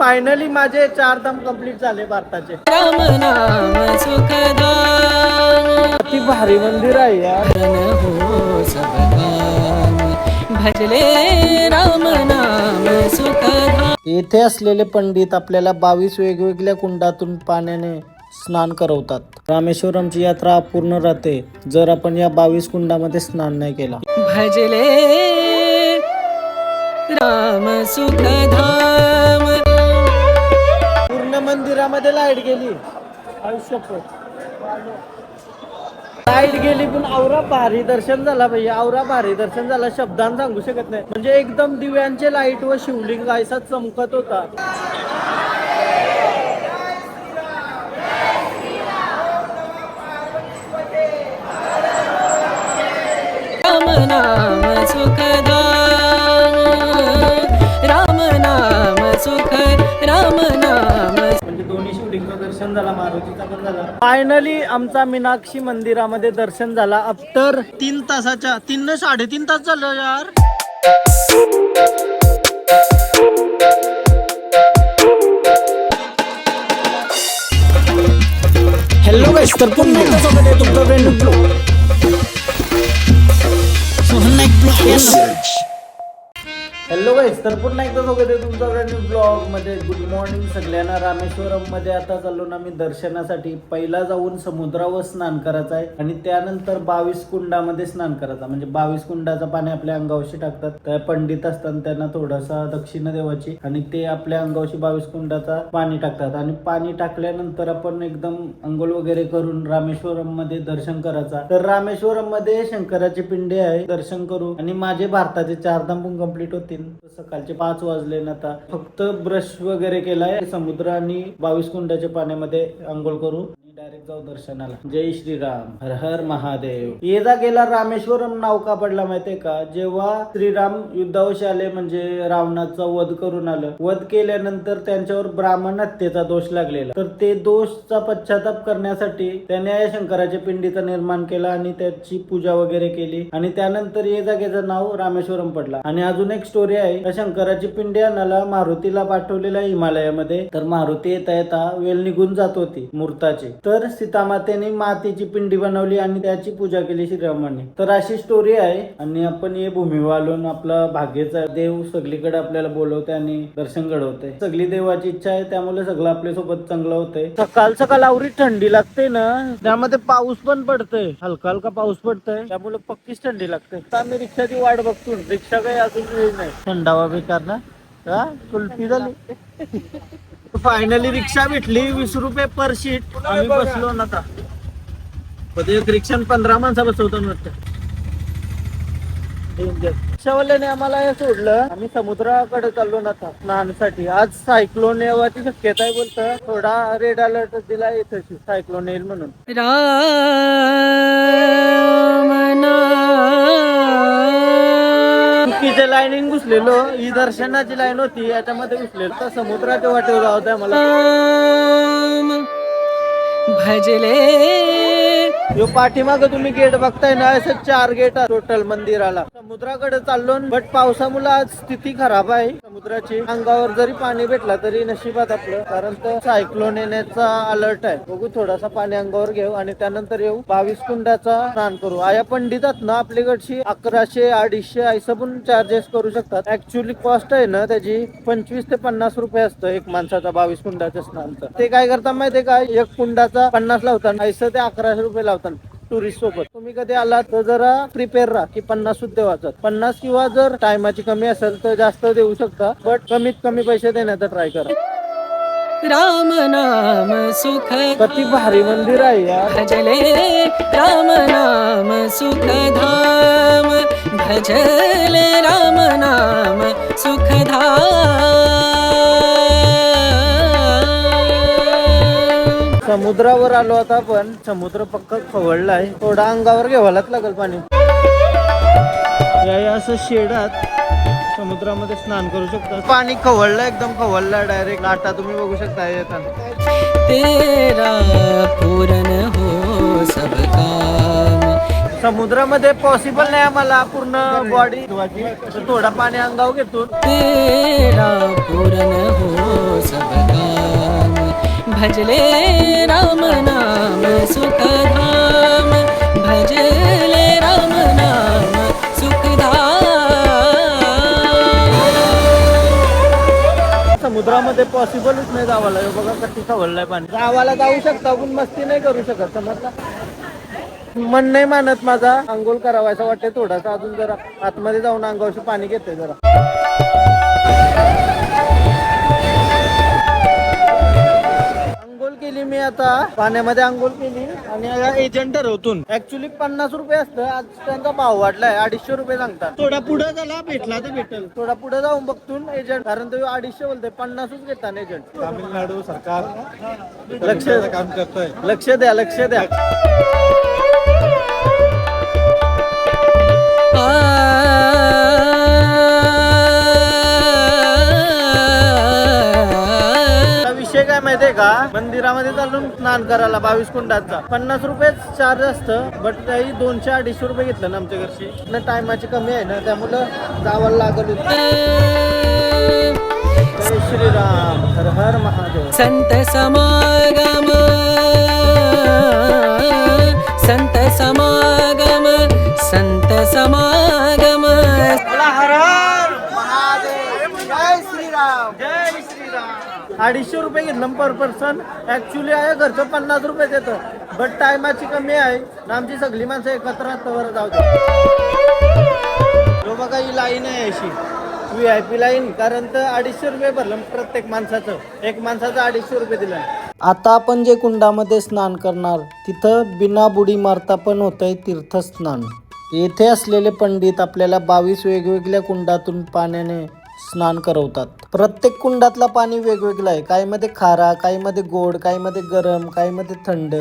Finally माझे 4 धाम complete झाले भारताचे. राम नाम सुखदाम, किती भारी मंदिर आहे यार. हो सब काम, भजले राम नाम सुखदाम. येथे असलेले पंडित आपल्याला 22 वेगवेगळ्या कुंडातून पाण्याने स्नान करवतात. रामेश्वरमची यात्रा अपूर्ण राहते जर आपण या 22 कुंडामध्ये स्नान नाही केला. भजले राम सुखधाम. पूर्ण मंदिरामध्ये लाईट गेली. लाईट गेली पण आवरा भारी दर्शन झाला भैया. आवरा भारी दर्शन झाला, शब्दांत सांगू शकत नाही. म्हणजे एकदम दिव्यांचे लाईट व शिवलिंग ऐसा चमकत होता. राम नाम सुखदाम, राम नाम सुख, राम नाम. म्हणजे दोन्ही शिवलिंग दर्शन झाला, मारुतीचा पण झाला. फायनली आमचा मीनाक्षी मंदिरामध्ये दर्शन झाला आफ्टर 3 तासाच्या 3.5 तास झालं यार. हॅलो गाइस, तर पुन्हा एकदा स्वागत आहे तुमचं ब्रँड ब्लॉग. हॅलो गाइस, तर पुन्हा एकदा स्वागत आहे तुमचं ब्रँड ब्लॉग मध्ये. गुड मॉर्निंग सगळ्यांना. रामेश्वरम मध्ये आता चाललो ना मी दर्शनासाठी. पहिला जाऊन समुद्रावर स्नान करायचं आहे आणि त्यानंतर 22 कुंडामध्ये स्नान करायचं. म्हणजे 22 कुंडाचं पाणी आपल्या अंगावरशी टाकतात. त्या पंडित असतात त्यांना थोडासा दक्षिणा देवाची आणि ते आपल्या अंगावरशी 22 कुंडाचा पाणी टाकतात. आणि पाणी टाकल्यानंतर आपण एकदम अंघोळ वगैरे करून रामेश्वरम मध्ये दर्शन करायचा. तर रामेश्वरम मध्ये शंकराची पिंडी आहे, दर्शन करू. आणि माझे भारताचे 4 धाम पण कंप्लीट होतील. सकाळचे 5 वाजले ना. आता फक्त ब्रश वगैरे केलाय. समुद्र आणि 22 कुंडाच्या पाण्यामध्ये अंघोळ करू, डायरेक्ट जाऊ दर्शनाला. जय श्रीराम, हर हर महादेव. ये जा गेला रामेश्वरम नाव का पडला माहितीये का? जेव्हा श्रीराम युद्धावशी आले, म्हणजे रावणाचा वध करून आलं. वध केल्यानंतर त्यांच्यावर ब्राह्मण हत्येचा दोष लागलेला. तर ते दोषचा पश्चाताप करण्यासाठी त्याने शंकराच्या पिंडीचं निर्माण केलं आणि त्याची पूजा वगैरे केली. आणि त्यानंतर ये जागेचं नाव रामेश्वरम पडला. आणि अजून एक स्टोरी आहे. शंकराची पिंडी आणायला मारुतीला पाठवलेल्या हिमालयामध्ये. तर मारुती येता येता वेल निघून जात होती मूर्ताची. तर सीतामातेने मातीची पिंडी बनवली आणि त्याची पूजा केली श्रीरामाने. तर अशी स्टोरी आहे. आणि आपण ये भूमीवालून आपला भाग्याचा देव सगळीकडे आपल्याला बोलवते आणि दर्शन घडवते. सगळी देवाची इच्छा आहे, त्यामुळे सगळं आपल्या सोबत चांगलं होतंय. सकाळ सकाळ आवरी थंडी लागते ना, त्यामध्ये पाऊस पण पडतोय, हलका हलका पाऊस पडतोय, त्यामुळे पक्कीच थंडी लागते. आम्ही रिक्षाची वाट बघतो. रिक्षा काही अजून येईल नाही. थंडावा बेकार ना. हा कुल्फी झाली. फायनली रिक्षा भेटली. 20 रुपये पर सीट. आम्ही बसलो ना. आता एक रिक्षा 15 माणसं बसवतो वाटतं. रिक्षावाल्याने आम्हाला हे सोडलं. आम्ही समुद्राकडे चाललो ना आता स्नानासाठी. आज सायक्लोन येवाची शक्यता आहे बोलतं. थोडा रेड अलर्ट दिला इथे, सायक्लोन येईल म्हणून. राम चुकीच्या लाईनिंग घुसलेलो. ही दर्शनाची लाईन होती, याच्यामध्ये घुसलेलो. तर समुद्राच्या वाटेवर जाऊ द्या मला. भजले यो पाठीमाग तुम्ही गेट बघताय ना, असे 4 गेट टोटल मंदिराला. समुद्राकडे चाललो, बट पावसामुळे आज स्थिती खराब आहे समुद्राची. अंगावर जरी पाणी भेटला तरी नशिबात आपलं, कारण तर सायक्लोन येण्याचा अलर्ट आहे. बघू, थोडासा पाणी अंगावर घेऊ आणि त्यानंतर येऊ 22 कुंडाचा स्नान करू. आया पंडितात ना आपल्याकडची 1100 250 असं पण चार्जेस करू शकतात. ऍक्च्युअली कॉस्ट आहे ना त्याची 25 ते 50 रुपये असतं एक माणसाचा 22 कुंडाच्या स्नानचं. ते काय करतात माहितीये का? एक कुंडाचा 50 लावतात, असं ते 1100 रुपये लावतात टुरिस्ट सोबत. तुम्ही कधी आलात तर जरा प्रिपेअर राहा की 50 सुद्धा वाचत. 50 किंवा जर टायमाची कमी असेल तर जास्त देऊ शकता, बट कमीत कमी पैसे देण्याचा ट्राय करा. राम नाम सुख, किती भारी मंदिर आहे यार. भजले राम नाम सुखधाम, भजले राम नाम सुखधाम. समुद्रावर आलो आता आपण. समुद्र पक्का खवळलाय. थोडा अंगावर घ्यावाच लागेल पाणी. या असं शेडात समुद्रामध्ये स्नान करू शकता. पाणी खवळलं, एकदम खवळलं डायरेक्ट. लाटा तुम्ही बघू शकता येताना. तेरा पूर्ण हो सब काम. समुद्रामध्ये पॉसिबल नाही आम्हाला पूर्ण बॉडी धुवायची, थोडा पाणी अंगावर घेतो. तेरा पूर्ण हो सब भजले राम नाम सुखधाम भजले राम नाम सुखधाम. समुद्रामध्ये पॉसिबलच नाही जावाला. हे बघा कशी खवळलाय पाणी. गावाला जाऊ शकता पण मस्ती नाही करू शकत, समजला. मन नाही मानत माझा. अंघोळ करावा असं वाटतंय थोडासा अजून, जरा आतमध्ये जाऊन अंगावशी पाणी घेते जरा. अंघोळ केली मी आता, पाण्यामध्ये अंघोळ केली आणि एजंट ठरवतून ऍक्च्युली 50 रुपये असतं. आज त्यांचा भाव वाढलाय, 250 रुपये सांगतात. थोडा पुढे झाला भेटला तर भेटेल. थोडा पुढे जाऊन बघतून एजंट, कारण तो 250 बोलते, 50च घेतात एजंट. तामिळनाडू सरकार लक्ष काम करतंय. लक्ष द्या, लक्ष द्या. विषय काय माहितीये का, मंदिरामध्ये चालून स्नान करायला 22 कुंडाचा 50 रुपये चार्ज असतं. बट काही 200-250 रुपये घेतलं ना आमच्या घरची. ना टायमाची कमी आहे ना, त्यामुळं जावं लागत होतं. जय श्रीराम, हर हर महादेव. संत समागम संत समागम संत समागम. हर हर महादेव. जय श्रीराम, जय श्रीराम. 250 रुपये घेतलं पर पर्सन. ऍक्च्युली आहे घरचं 50 रुपये देतं, बट टायमाची कमी आहे ना, आमची सगळी माणसं एकत्र असतं. जाऊ दे. जो बघा ही लाईन आहे अशी VIP लाईन, कारण तर 250 रुपये भरलं प्रत्येक माणसाचं. एक माणसाचं 250 रुपये दिलं. आता आपण जे कुंडामध्ये स्नान करणार तिथं बिना बुडी मारता पण होतंय तीर्थस्नान. येथे असलेले पंडित आपल्याला 22 वेगवेगळ्या कुंडातून पाण्याने स्नान करवतात. प्रत्येक कुंडातला पाणी वेगवेगळं आहे. काही मध्ये खारा, काही मध्ये गोड, काही मध्ये गरम, काही मध्ये थंड.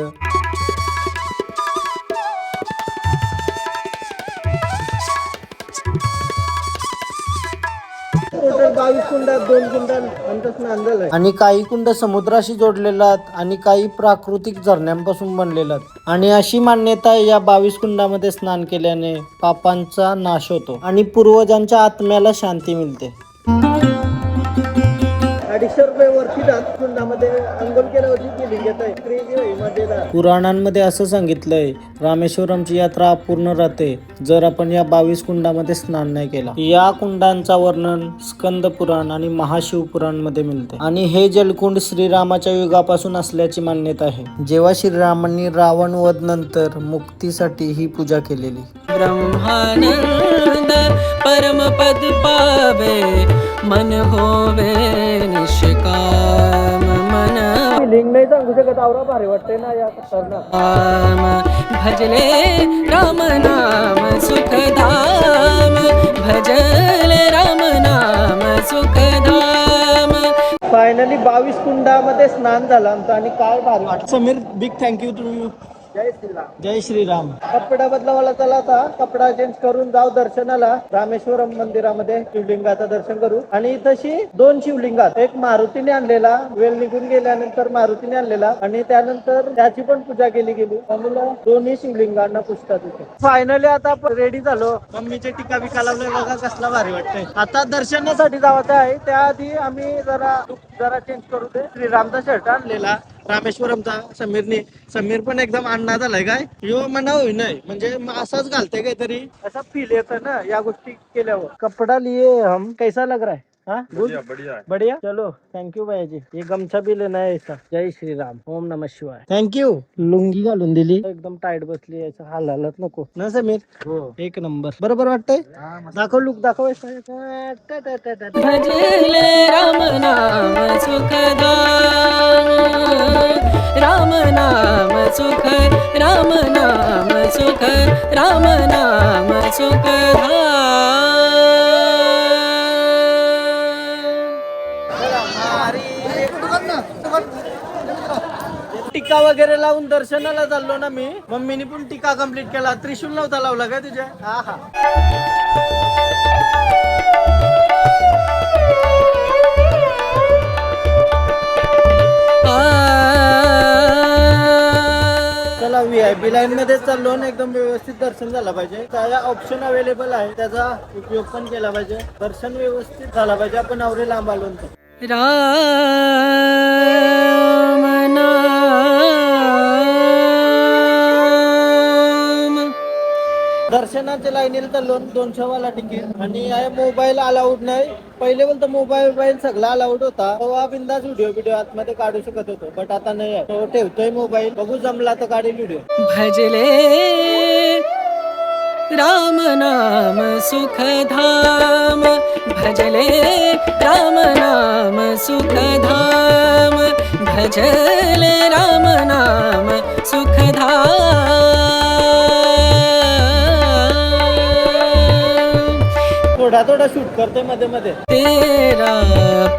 टोटल 22 कुंडात 2 कुंडांचं स्नान झालंय. आणि काही कुंड समुद्राशी जोडलेला आहेत आणि काही प्राकृतिक झरण्यांपासून बनलेला आहेत. आणि अशी मान्यता आहे, या 22 कुंडामध्ये स्नान केल्याने पापांचा नाश होतो आणि पूर्वजांच्या आत्म्याला शांती मिळते. 250 रुपये वरती कुंडामध्ये अंघोळ केल्यावरती केली घेत आहे. पुराणांमध्ये असं सांगितलंय, रामेश्वरमची यात्रा अपूर्ण राहते जर आपण या 22 कुंडामध्ये स्नान नाही केला. या कुंडांचा वर्णन स्कंद पुराण आणि महाशिव पुराण मध्ये मिळते. आणि हे जलकुंड श्रीरामाच्या युगापासून असल्याची मान्यता आहे, जेव्हा श्रीरामांनी रावण वध नंतर मुक्तीसाठी ही पूजा केलेली. ब्रह्मानंद परमपद पावे मन होवे निष्काम मन लिंग नाही सांगू शकत. आवरा भारी वाटते ना या राम भजले राम नाम सुखधाम भजले राम नाम सुखधाम. फायनली 22 कुंडामध्ये स्नान झालं आमचं आणि काय भारी वाटलं. Sameer, big thank you too. जय श्रीराम, जय श्रीराम. कपडा बदलावाला चला आता, कपडा चेंज करून जाऊ दर्शनाला रामेश्वरम मंदिरामध्ये. शिवलिंगाचं दर्शन करू. आणि तशी 2 शिवलिंगात, एक मारुतीने आणलेला, वेळ निघून गेल्यानंतर मारुतीने आणलेला, आणि त्यानंतर त्याची पण पूजा केली गेली. त्यामुळे दोन्ही शिवलिंगांना पुजतात तिथे. फायनली आता रेडी झालो. मम्मीचे टिका बिका लावले बघा, कसला भारी वाटतंय. आता दर्शनासाठी जावं आहे. त्याआधी आम्ही जरा चेंज करू दे. श्रीरामचा शर्ट आणलेला रामेश्वरमचा समीर पण एकदम अण्णा झालाय. काय यो म्हणा होई नाही, म्हणजे असाच घालते काहीतरी, असा फील येतं ना या गोष्टी केल्यावर. कपडा लिए हम, कैसा लग रहा है? हाँ, बढ़िया बढ़िया बढ़िया. चलो, थँक्यू भैया जी. ये गमछा भी लेना है ऐसा. जय श्रीराम, ओम नमः शिवाय. थँक्यू. लुंगी घालून दिली, एकदम टाईट बसली. याचा हालायलाच नको ना समीर. हो, एक नंबर. बरोबर वाटतंय. दाखव लुक, दाखव. भजले राम नाम सुखधाम राम नाम सुख राम नाम सुख राम नाम सुखधाम. टीका वगैरे लावून दर्शनाला चाललो ना मी. मम्मीने पण टीका कम्प्लीट केला. त्रिशूल नव्हता लावला काय तुझ्या? हा हा. चला, VIP लाईन मध्ये चाललो ना, एकदम व्यवस्थित दर्शन झालं पाहिजे. त्या ऑप्शन अवेलेबल आहे, त्याचा उपयोग पण केला पाहिजे. दर्शन व्यवस्थित झाला पाहिजे. आपण आवरे लांब आलो. राम दर्शनाच्या लाईनीला चाललो 200 वाला तिकीट आणि मोबाईल अलाउड नाही. पहिले बोलतो मोबाईल सगळा अलाउड होता, तेव्हा बिंदास व्हिडिओ आतमध्ये काढू शकत होतो, बट आता नाही आहे. तो ठेवतोय मोबाईल, बघू जमला तर काढेल व्हिडिओ. भजले राम नाम सुखधाम, भजले राम नाम सुखधाम, भजले राम नाम सुखधाम. थोडा शूट करतोय मध्ये मध्ये. तेरा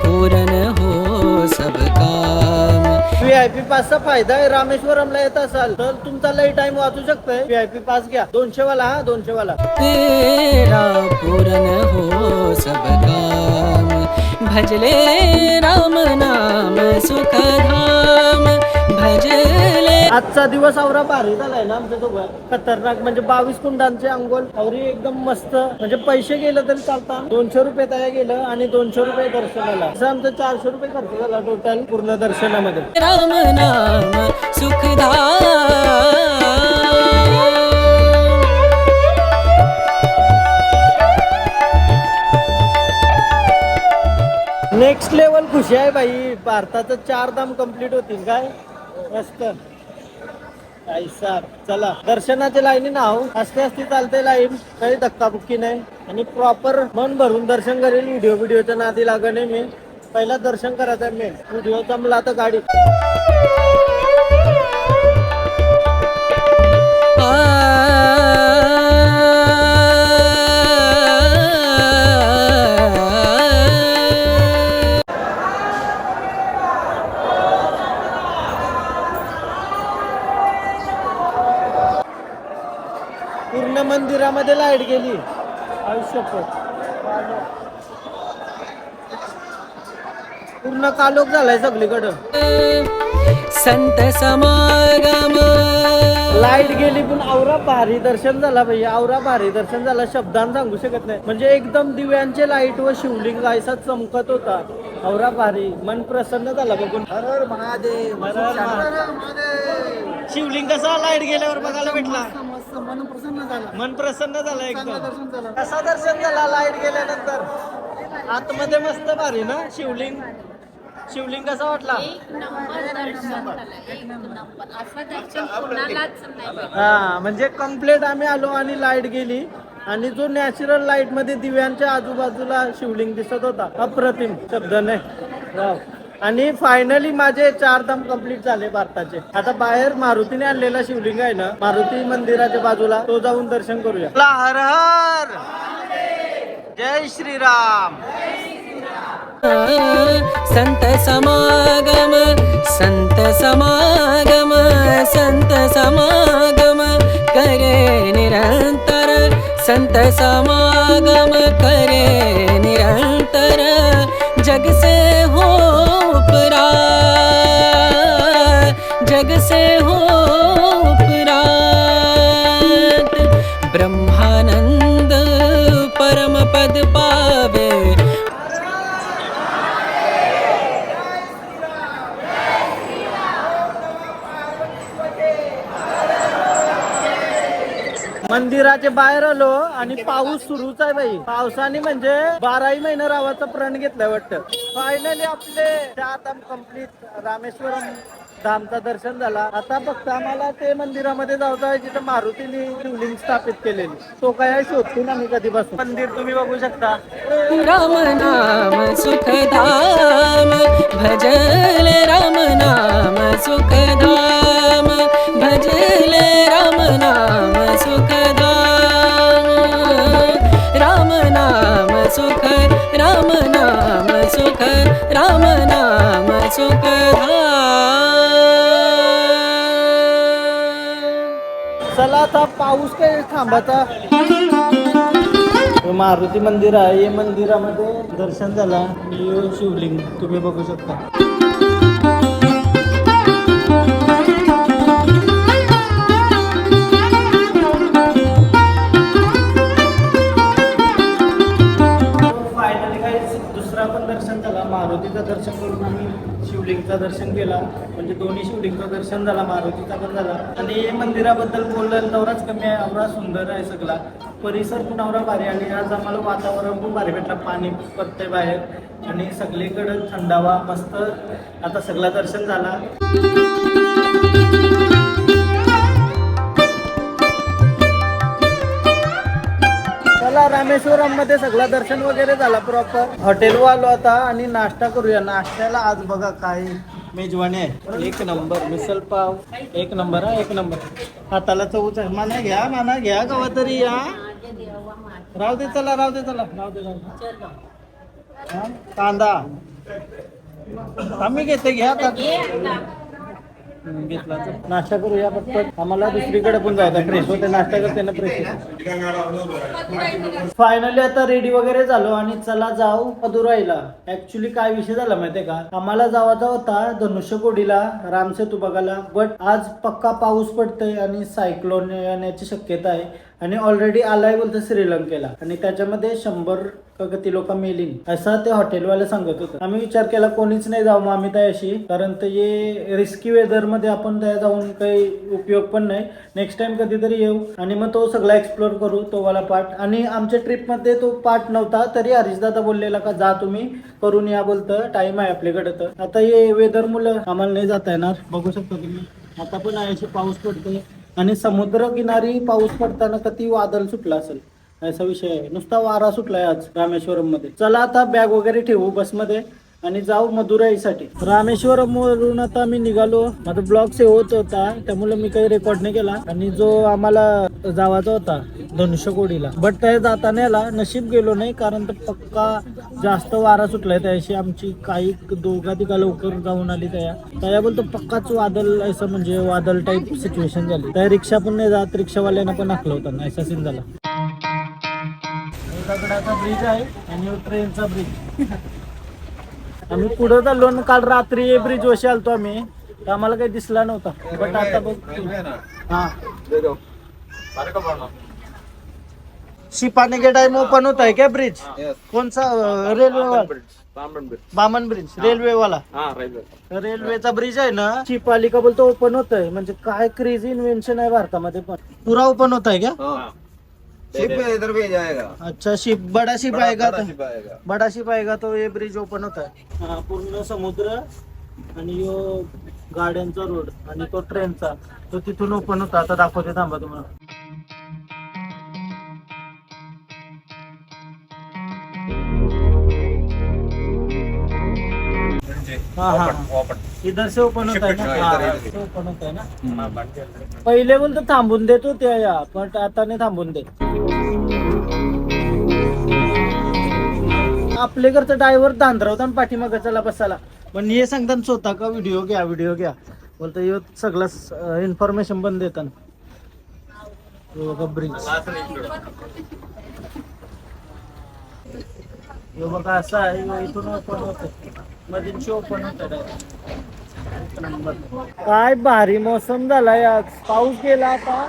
पूर्ण हो सब काम. VIP पासचा फायदा आहे. रामेश्वरमला येत असाल तर तुमचा लई टाइम वाचू शकतोय. VIP पास घ्या 200 वाला. 200 वाला. तेरा पूर्ण हो सब काम, भजले राम नाम सुखधाम, भजले. आजचा दिवस आवरा भारी झालाय ना आमच्या सोबत. खतरनाक म्हणजे 22 कुंडांचे अंघोल आवरी एकदम मस्त. म्हणजे पैसे गेले तरी चालतात. 200 रुपये तया गेलं आणि 200 रुपये दर्शनाला. असं आमचं 400 रुपये खर्च झाला टोटल पूर्ण दर्शनामध्ये. राम नाम सुखधाम. नेक्स्ट लेवल खुशी आहे बाई. भारताचं 4 धाम कंप्लीट होतील काय मस्त. ऐसा चला दर्शनाच्या लाईनी नाव असते चालते लाईन, काही धक्काबुक्की नाही आणि प्रॉपर मन भरून दर्शन करेल. व्हिडिओच्या नादी लागत नाही. मी पहिला दर्शन करायचं आहे. मेन व्हिडिओ जमला तर गाडी. पूर्ण मंदिरामध्ये लाईट गेली. आयुष्यभर पूर्ण कालोख झालाय सगळीकडं. संत समागम. लाईट गेली पण आवरा भारी दर्शन झाला भाई. आवरा भारी दर्शन झाला, शब्दांत सांगू शकत नाही. म्हणजे एकदम दिव्यांचे लाईट व शिवलिंग ऐसा चमकत होता. आवरा भारी, मन प्रसन्न झाला बघून. हर हर महादेव. शिवलिंग कसा लाईट गेल्यावर बघायला भेटला. मन प्रसन्न झालं एकदम. कसा दर्शन झाला लाईट गेल्यानंतर. आतमध्ये मस्त भारी ना शिवलिंग कसा वाटला. हा म्हणजे कम्प्लीट आम्ही आलो आणि लाईट गेली आणि जो नॅचरल लाईट मध्ये दिव्यांच्या आजूबाजूला शिवलिंग दिसत होता. अप्रतिम शब्द नाही. वाव. आणि फायनली माझे 4 धाम कंप्लीट झाले भारताचे. आता बाहेर मारुतीने आणलेला शिवलिंग आहे ना, मारुती मंदिराच्या बाजूला, तो जाऊन दर्शन करूया. हर हर जय श्रीराम. संत समागम, संत समागम, संत समागम करे निरंतर, संत समागम करे निरंतर, जग से हो उपरा, जग से हो उपरात, ब्रह्मानंद परम पद पावे. मंदिराचे बाहेर आलो आणि पाऊस सुरूच आहे बाई. पावसाने म्हणजे 12ही महिना रावाचा प्रण घेतलाय वाटतं. फायनली आपले 4 धाम कंप्लीट. रामेश्वरम धामचा दर्शन झाला. आता फक्त आम्हाला ते मंदिरामध्ये जायचं आहे जिथं मारुतीने शिवलिंग स्थापित केलेली. तो काय शोधतो ना मी कधीपासून. मंदिर तुम्ही बघू शकता. राम नाम सुखधाम, भजले राम नाम सुखधाम, भजले राम नाम सुखधाम, राम नाम सुख, राम नाम सुख, राम नाम सुखधाम. चला आता पाऊस काही थांबाचा. मारुती मंदिर आहे. या मंदिरामध्ये दर्शन झाला. शिवलिंग तुम्ही बघू शकता. फायनली काही दुसरा पण दर्शन झाला. मारुतीचं दर्शन करून आम्ही शिवलिंगचं दर्शन केला. म्हणजे दोन्ही शिवलिंगचं दर्शन झाला, मारुतीचा पण झाला. आणि मंदिराबद्दल बोललं तेवढाच कमी आहे. एवढा सुंदर आहे सगळा. परिसर पुन्हा भारी आणि आज आम्हाला वातावरण खूप भारी भेटलं. पाणी पडतंय बाहेर आणि सगळीकडे थंडावा मस्त. आता सगळं दर्शन झाला. चला रामेश्वरम मध्ये सगळं दर्शन वगैरे झाला प्रॉपर. हॉटेलवर आलो आता आणि नाश्ता करूया. नाश्त्याला आज बघा काय मेजवानी आहे. एक नंबर मिसल पाव, एक नंबर हा, एक नंबर. हाताला चवच आहे. माना घ्या गावा तरी या. राहू दे चला, राहू दे चला, राहू दे हा, कांदा आम्ही घेते घ्या आता. घेतला तर नाश्ता करूया पटपट. आम्हाला दुसरीकडे पण जाऊ फ्रेश होते. नाश्ता करते ना फ्रेश. फायनली आता रेडी वगैरे झालो आणि चला जाऊ मदुराईला. ऍक्च्युली काय विषय झाला माहितीये का, आम्हाला जावाचा होता धनुष्यकोडीला रामसेतू बघायला. बट आज पक्का पाऊस पडतोय आणि सायक्लोन येण्याची शक्यता आहे. आणि ऑलरेडी आलाय बोलतो श्रीलंकेला आणि त्याच्यामध्ये 100 किती लोक मेलीन असं ते हॉटेलवाले सांगत होतं. आम्ही विचार केला कोणीच नाही जाऊ मग आम्ही त्याशी, कारण ते रिस्की वेदर मध्ये आपण त्या जाऊन काही उपयोग पण नाही. नेक्स्ट टाइम कधीतरी येऊ आणि मग तो सगळा एक्सप्लोर करू तो वाला पार्ट. आणि आमच्या ट्रिप मध्ये तो पार्ट नव्हता तरी हरीश दादा बोललेला का जा तुम्ही करून या बोलतं. टाइम आहे आपल्याकडे. तर आता हे वेदर मुलं आम्हाला नाही जाता येणार. बघू शकता तुम्ही आता पण आहे पाऊस पडतोय आणि समुद्र किनारी पाऊस पडताना कधी वादळ सुटला असेल असा विषय आहे. नुसता वारा सुटलाय आज रामेश्वरम मध्ये. चला आता बॅग वगैरे ठेवू बसमध्ये आणि जाऊ मदुराईसाठी. रामेश्वरम वरून आता मी निघालो. माझा ब्लॉग सेव्ह होत होता त्यामुळे मी काही रेकॉर्ड नाही केला. आणि जो आम्हाला जावाचा होता धनुष्यकोडीला बट त्या जाताना याला नशीब गेलो नाही, कारण तर पक्का जास्त वारा सुटलाय. त्याशी आमची काही दोघा तिघा लवकर जाऊन आली. त्या बोलतो पक्काच वादळ असं म्हणजे वादळ टाईप सिच्युएशन झाली. त्या रिक्षा पण नाही जात. रिक्षावाल्यांना पण हाकलं होता. असा सीन झाला. दगडाचा ब्रिज आहे आणि ट्रेनचा ब्रिज. आम्ही पुढे चाललो आणि काल रात्री ब्रिज वशी आलतो आम्ही तर आम्हाला काही दिसला नव्हता. बट आता बघ हा शिपाने के टाइम ओपन होता है क्या ब्रिज? कौन सा रेल्वे वाला? बामन ब्रिज रेल्वे वाला. रेल्वेचा ब्रिज आहे ना शिपाली का बोलतो ओपन होत आहे. म्हणजे काय क्रेझी इन्व्हेन्शन आहे भारतामध्ये. पण पुरा ओपन होता है क्या? शिप इधर भी जाएगा. अच्छा शिप बड़ा शिप आएगा तो बड़ा शिप आएगा तो ये ब्रिज ओपन होता है. हा पूर्ण समुद्र आणि यो गाड्यांचा रोड आणि तो ट्रेनचा तो तिथून ओपन होता. आता दाखवते थांबा तुम्हाला. हाँ इधर से ओपन होता है ना. ओपन होता है ना. पहिले बोलतो थांबून देत होते या पण आता नाही थांबून देत. आपल्याकडचं ड्रायव्हर धांदरावता पाठीमागं चला बसायला. पण हे सांगतात स्वतः का व्हिडिओ घ्या बोलतो हे सगळं इन्फॉर्मेशन पण देतात. ब्रिज हे बघा असं आहे. इथून ओपन होत मधींशी ओपन होत. काय भारी मोसम झालाय आज. पाऊस गेला आता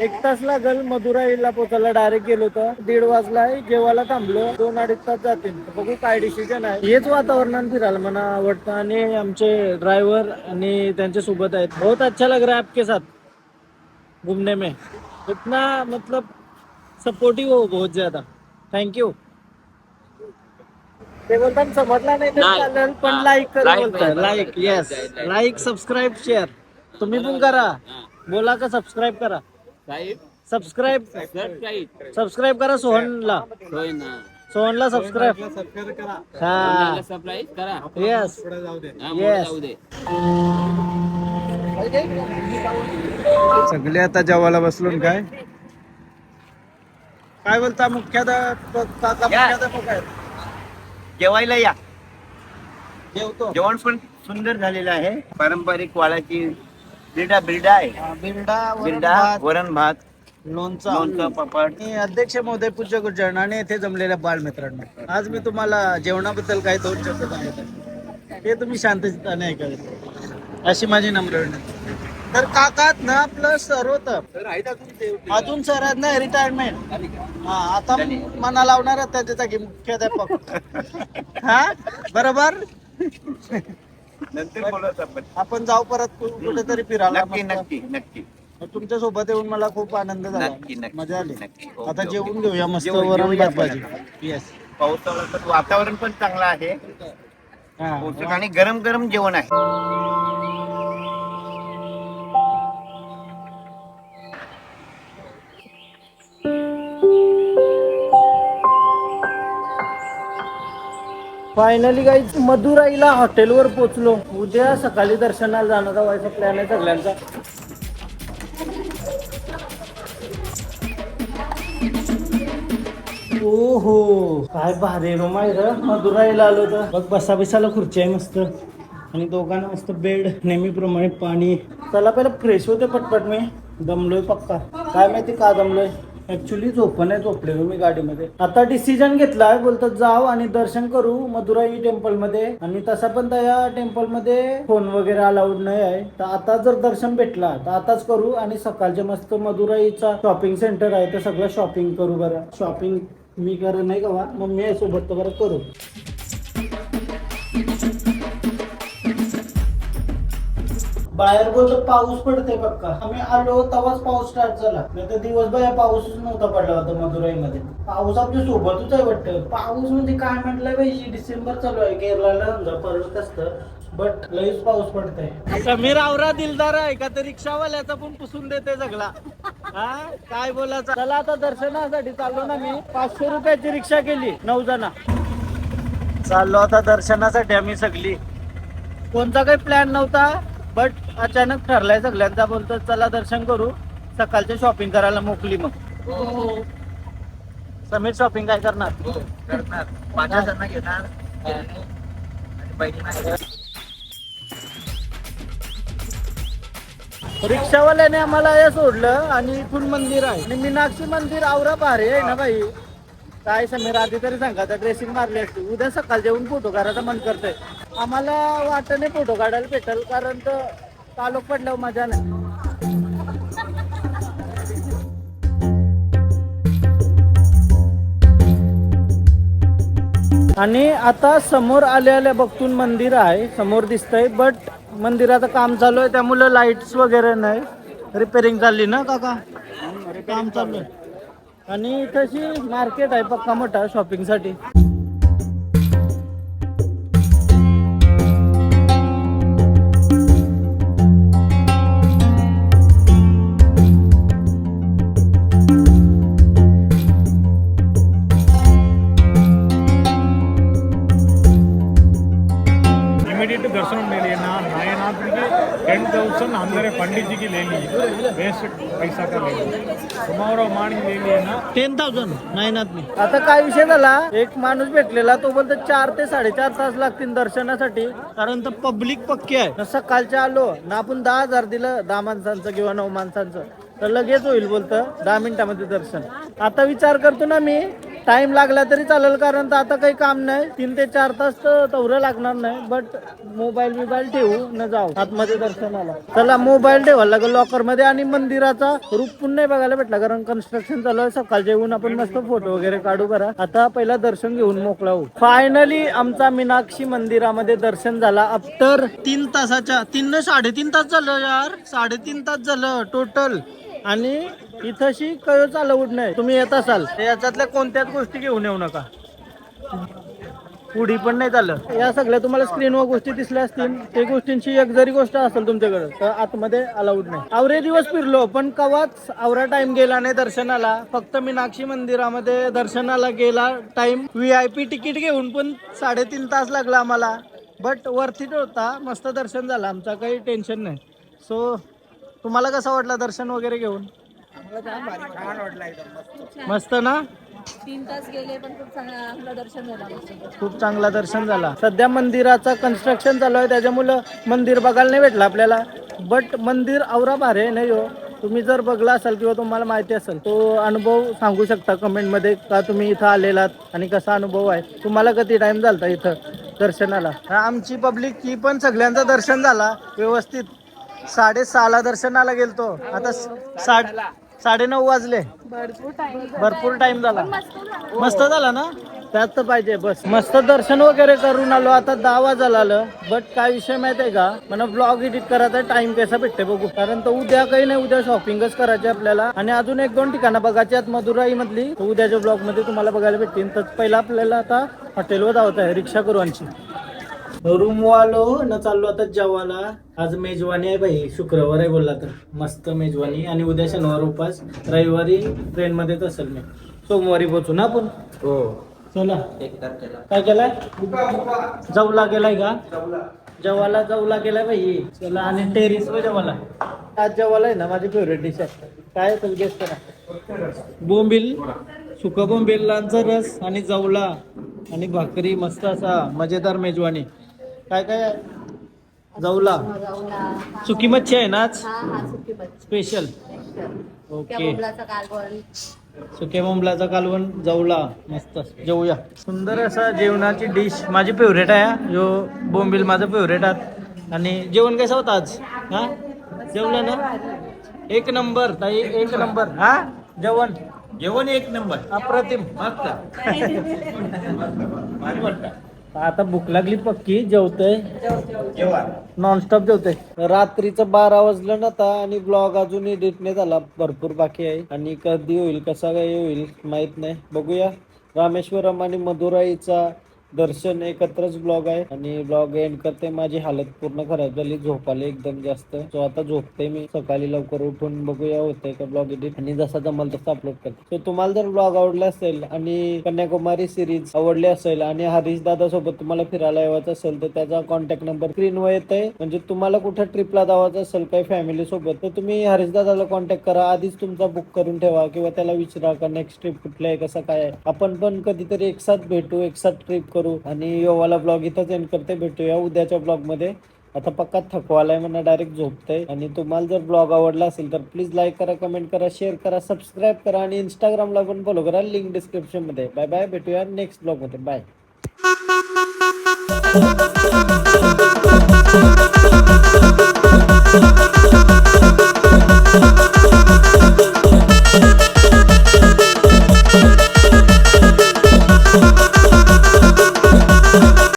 1 तास लागल मदुराईला पोहोचायला. डायरेक्ट गेलो तर 1:30 वाजलाय. जेवायला थांबलो 2-2.5 तास जातील. बघू काय डिसिजन आहे. हेच वातावरणात फिरायला मला आवडतं आणि आमचे ड्रायव्हर आणि त्यांच्या सोबत आहेत. बहुत अच्छा लग रहा है आपके साथ घूमने में. इतना मतलब सपोर्टिव हो बहुत ज्यादा. थँक्यू. ते बोलतात समजला नाही तर चालेल पण लाईक कर बोलतात. Like yes like subscribe share तुम्ही पण करा. बोला का सबस्क्राईब करा. सबस्क्राईब करा सोहनला. सोहनला सबस्क्राईब हा येस येस. सगळे आता जेवायला बसलो. काय बोलता मुख्याध्यापक आहेत. जेवायला या. जेवतो. जेवण पण सुंदर झालेलं आहे. पारंपरिक वाळाची बिरडा आहे. बिरडा वरण भात लोणचं पापड. अध्यक्ष महोदय पूज्य गुरुजन आणि येथे जमलेल्या बालमित्रांनो, आज मी तुम्हाला जेवणाबद्दल काही 2 शब्द सांगितले ते तुम्ही शांतचित्ताने ऐकावे अशी माझी नम्र विनंती. तर काकात ना आपलं सर होतं अजून सर आहेत ना रिटायरमेंट. हा आता मना लावणार त्याच्या जागी मुख्याध्यापक. हा बरोबर. नंतर बोलत आपण जाऊ परत कुठेतरी फिरायला. नक्की तुमच्या सोबत येऊन मला खूप आनंद झाला. नक्की नक्की मजा आली. नक्की. आता ओके, जेवून ओके. घेऊया मस्त जेवूया वरण भात आपण भाजी. आता. येस. पावसाळा तर वातावरण पण चांगलं आहे पोषक आणि गरम गरम जेवण आहे. फायनली गाईज मदुराईला हॉटेलवर पोहोचलो. उद्या सकाळी दर्शनाला जाण्याचा व्हायचा प्लॅन आहे सगळ्यांचा. ओहो काय भारी रूम आहे रे. मदुराईला आलो तर बघ बसा बिसाला खुर्ची आहे मस्त आणि दोघांना मस्त बेड नेहमीप्रमाणे पाणी. चला पहिला फ्रेश होते पटपट. मी दमलोय पक्का. काय माहिती का दमलोय. ऍक्च्युली झोपण आहे झोपलेलो मी गाडीमध्ये. आता डिसिजन घेतलाय बोलतात जाऊ आणि दर्शन करू मदुराई टेम्पल मध्ये. आणि तसा पण त्या टेम्पल मध्ये फोन वगैरे अलाउड नाही आहे. तर आता जर दर्शन भेटला तर आताच करू आणि सकाळचे मस्त मदुराईचा शॉपिंग सेंटर आहे तर सगळं शॉपिंग करू. बरं शॉपिंग मी कर नाही का मम्मी आहे सोबत तर बरं करू. बाहेर बोलतो पाऊस पडते पक्का. आम्ही आलो तेव्हाच पाऊस स्टार्ट झाला. नाही तर दिवसभर पाऊसच नव्हता पडला होता मदुराईमध्ये. पाऊस आपल्या सोबतच आहे वाटतं. पाऊस म्हणजे काय म्हटलंय पाहिजे डिसेंबर चालू आहे. केरळला समजा पडत असतं बट लईच पाऊस पडतंय. समीर आवरा दिलदार आहे का तर रिक्षावाल्याचा पण पुसून देते सगळा. हा काय बोलायचं. चला आता दर्शनासाठी चाललो ना मी. 500 रुपयाची रिक्षा केली 9 जण. चाललो आता दर्शनासाठी आम्ही सगळी. कोणता काही प्लॅन नव्हता बट अचानक ठरलाय सगळ्यांचा. बोलतो चला दर्शन करू सकाळचे शॉपिंग करायला मोकली. मग समीर शॉपिंग काय करणार. करणार 5 जण घेणार आणि बहिणींना. रिक्षावाल्याने आम्हाला हे सोडलं आणि इथून मंदिर आहे आणि मीनाक्षी मंदिर आवरा भारी आहे ना बाई. काय समीर आधी तरी सांगा तर ड्रेसिंग मारली असती. उद्या सकाळ जेवून फोटो काढायचा मन करतंय. आम्हाला वाटत नाही फोटो काढायला भेटेल कारण तर कालोख पडल्यावर मजा नाही. आणि आता समोर आल्या बघतून मंदिर आहे समोर दिसतंय बट मंदिराचं काम चालू आहे त्यामुळे लाईट्स वगैरे नाही. रिपेरिंग चालली ना काका. काम चालू आहे आणि तशी मार्केट आहे पक्का मोठा शॉपिंग साठी. इमीडिएट दर्शन ले लेना 10,000 अंदर पंडित जी की ले ली वेस्ट पैसा का ले ली टुमारो मॉर्निंग ले लिए ना 10,000 नाही ना. आता काय विषय झाला. एक माणूस भेटलेला तो बोलतो 4 ते 4.5 तास लागतील दर्शनासाठी कारण तर पब्लिक पक्की आहे. सकाळच्या आलो ना आपण 10,000 दिलं 10 माणसांचं किंवा 9 माणसांचं तर लगेच होईल बोलतं 10 मिनिटामध्ये दर्शन. आता विचार करतो ना मी टाइम लागला तरी चालेल कारण तर आता काही काम नाही. 3 ते 4 तास तर तेवढं लागणार नाही बट मोबाईल ठेवू न जाऊ आतमध्ये दर्शनाला. चला मोबाईल ठेवायला लागेल लॉकर मध्ये. आणि मंदिराचा रूप पण नाही बघायला भेटला कारण कन्स्ट्रक्शन चालू आहे. सकाळच्या येऊन आपण मस्त फोटो वगैरे काढू. करा आता पहिला दर्शन घेऊन मोकळा होऊ. फायनली आमचा मीनाक्षी मंदिरामध्ये दर्शन झाला आफ्टर 3 तासाच्या 3.5 तास झालं यार. 3.5 तास झालं टोटल. आणि इथंशी कळच अलाउड नाही. तुम्ही येत असाल याच्यातल्या कोणत्याच गोष्टी घेऊन येऊ नका. पुढी पण नाही झालं. या सगळ्या तुम्हाला स्क्रीनवर गोष्टी दिसल्या असतील. ते गोष्टींची एक जरी गोष्ट असेल तुमच्याकडे तर आतमध्ये अलाउड नाही. आवरे दिवस फिरलो पण कवाच आवरा टाइम गेला नाही दर्शनाला. फक्त मीनाक्षी मंदिरामध्ये दर्शनाला गेला टाइम VIP तिकीट घेऊन पण 3.5 तास लागला आम्हाला. बट वरती होता. मस्त दर्शन झालं आमचा. काही टेन्शन नाही. सो तुम्हाला कसं वाटलं दर्शन वगैरे घेऊन. मस्त ना. 3 तास गेले पण खूप चांगला दर्शन झालं. खूप चांगला दर्शन झाला. सध्या मंदिराचा कन्स्ट्रक्शन चालू आहे त्याच्यामुळं मंदिर बघायला नाही भेटलं आपल्याला. बट मंदिर आवरा भारे नाही हो. तुम्ही जर बघला असाल किंवा तुम्हाला माहिती असेल तो अनुभव सांगू शकता कमेंट मध्ये का तुम्ही इथं आलेलात आणि कसा अनुभव आहे. तुम्हाला किती टाइम झालता इथं दर्शनाला. आमची पब्लिक ही पण सगळ्यांचं दर्शन झाला व्यवस्थित. 6:30 दर्शनाला गेलतो. आता 9:30 वाजले. भरपूर टाइम झाला. मस्त झाला ना. त्यात तर पाहिजे बस. मस्त दर्शन वगैरे करून आलो. आता 10 वाजायला आलं. बट काय विषय माहिती आहे का, मला ब्लॉग एडिट करायचा टाइम कसा भेटते बघू. कारण तर उद्या काही नाही, उद्या शॉपिंगच करायची आपल्याला आणि अजून 1-2 ठिकाणं बघायची आहेत मदुराई मधली. उद्याच्या ब्लॉग मध्ये तुम्हाला बघायला भेटतील. तर पहिला आपल्याला आता हॉटेलवर जावत आहे रिक्षा करूनची. रूम वालो न चाललो आता जेवायला. आज मेजवानी आहे भाई, शुक्रवार आहे बोलला तर. मस्त मेजवानी. आणि उद्या शनिवार उपास. रविवारी ट्रेन मध्येच असेल मी. सोमवारी पोहोचू ना आपण. हो. चला काय केलाय, जाऊ लागेलाय का, जेवायला जाऊ लागेलाय भाई. चला आणि टेरिस वर जेवायला. आज जेवायला आहे ना माझी फेवरेट डिश आहे. काय तुला गेस करा. बोंबील, सुका बोंबिलांचा रस आणि जवला आणि भाकरी. मस्त असा मजेदार मेजवानी. काय काय आहे? जवला, सुकी मच्छी आहे ना आज स्पेशल. ओके, सुके बोंबलाचा कालवण, जवला. मस्त जेवूया. सुंदर असा जेवणाची डिश माझी फेवरेट आहे. जो बोंबील माझं फेवरेट आहे. आणि जेवण कसं होतं आज? हा जेवलं ना, 1 नंबर ताई, 1 नंबर. हा जेवण 1 नंबर, अप्रतिम. आता भूक लागली पक्की. जेवतोय, नॉनस्टॉप जेवतोय. रात्रीचं 12 वाजलं ना आता. आणि ब्लॉग अजून एडिट नाही झाला, भरपूर बाकी आहे. आणि कधी होईल, कसा काय होईल माहित नाही, बघूया. रामेश्वरम आणि मदुराईचा दर्शन एकत्रच ब्लॉग आहे. आणि ब्लॉग एंड करते. माझी हालत पूर्ण खराब झाली, झोप आली एकदम जास्त. सो आता झोपते मी. सकाळी लवकर उठून बघूया होतंय का ब्लॉग एडिट. आणि जसा जमल तसं अपलोड करते. सो तुम्हाला जर ब्लॉग आवडला असेल आणि कन्याकुमारी सिरीज आवडली असेल आणि हरीश दादा सोबत तुम्हाला फिरायला यायचं असेल तर त्याचा कॉन्टॅक्ट नंबर स्क्रीनवर येतोय. म्हणजे तुम्हाला कुठं ट्रिपला जायचं असेल काही फॅमिली सोबत तर तुम्ही हरीश दादाला कॉन्टॅक्ट करा. आधीच तुमचा बुक करून ठेवा किंवा त्याला विचारा का नेक्स्ट ट्रिप कुठला आहे, कसं काय आहे. आपण पण कधीतरी एक साथ भेटू, एक साथ ट्रिप करू. आणि योवाला ब्लॉग इथंच एंड करते. भेटूया उद्याच्या ब्लॉग मध्ये. आता पक्का थकवालाय म्हणा, डायरेक्ट झोपतंय. आणि तुम्हाला जर ब्लॉग आवडला असेल तर प्लीज लाईक करा, कमेंट करा, शेअर करा, सबस्क्राईब करा. आणि इंस्टाग्रामला पण फॉलो करा, लिंक डिस्क्रिप्शन मध्ये. बाय बाय, भेटूया नेक्स्ट ब्लॉग मध्ये. बाय.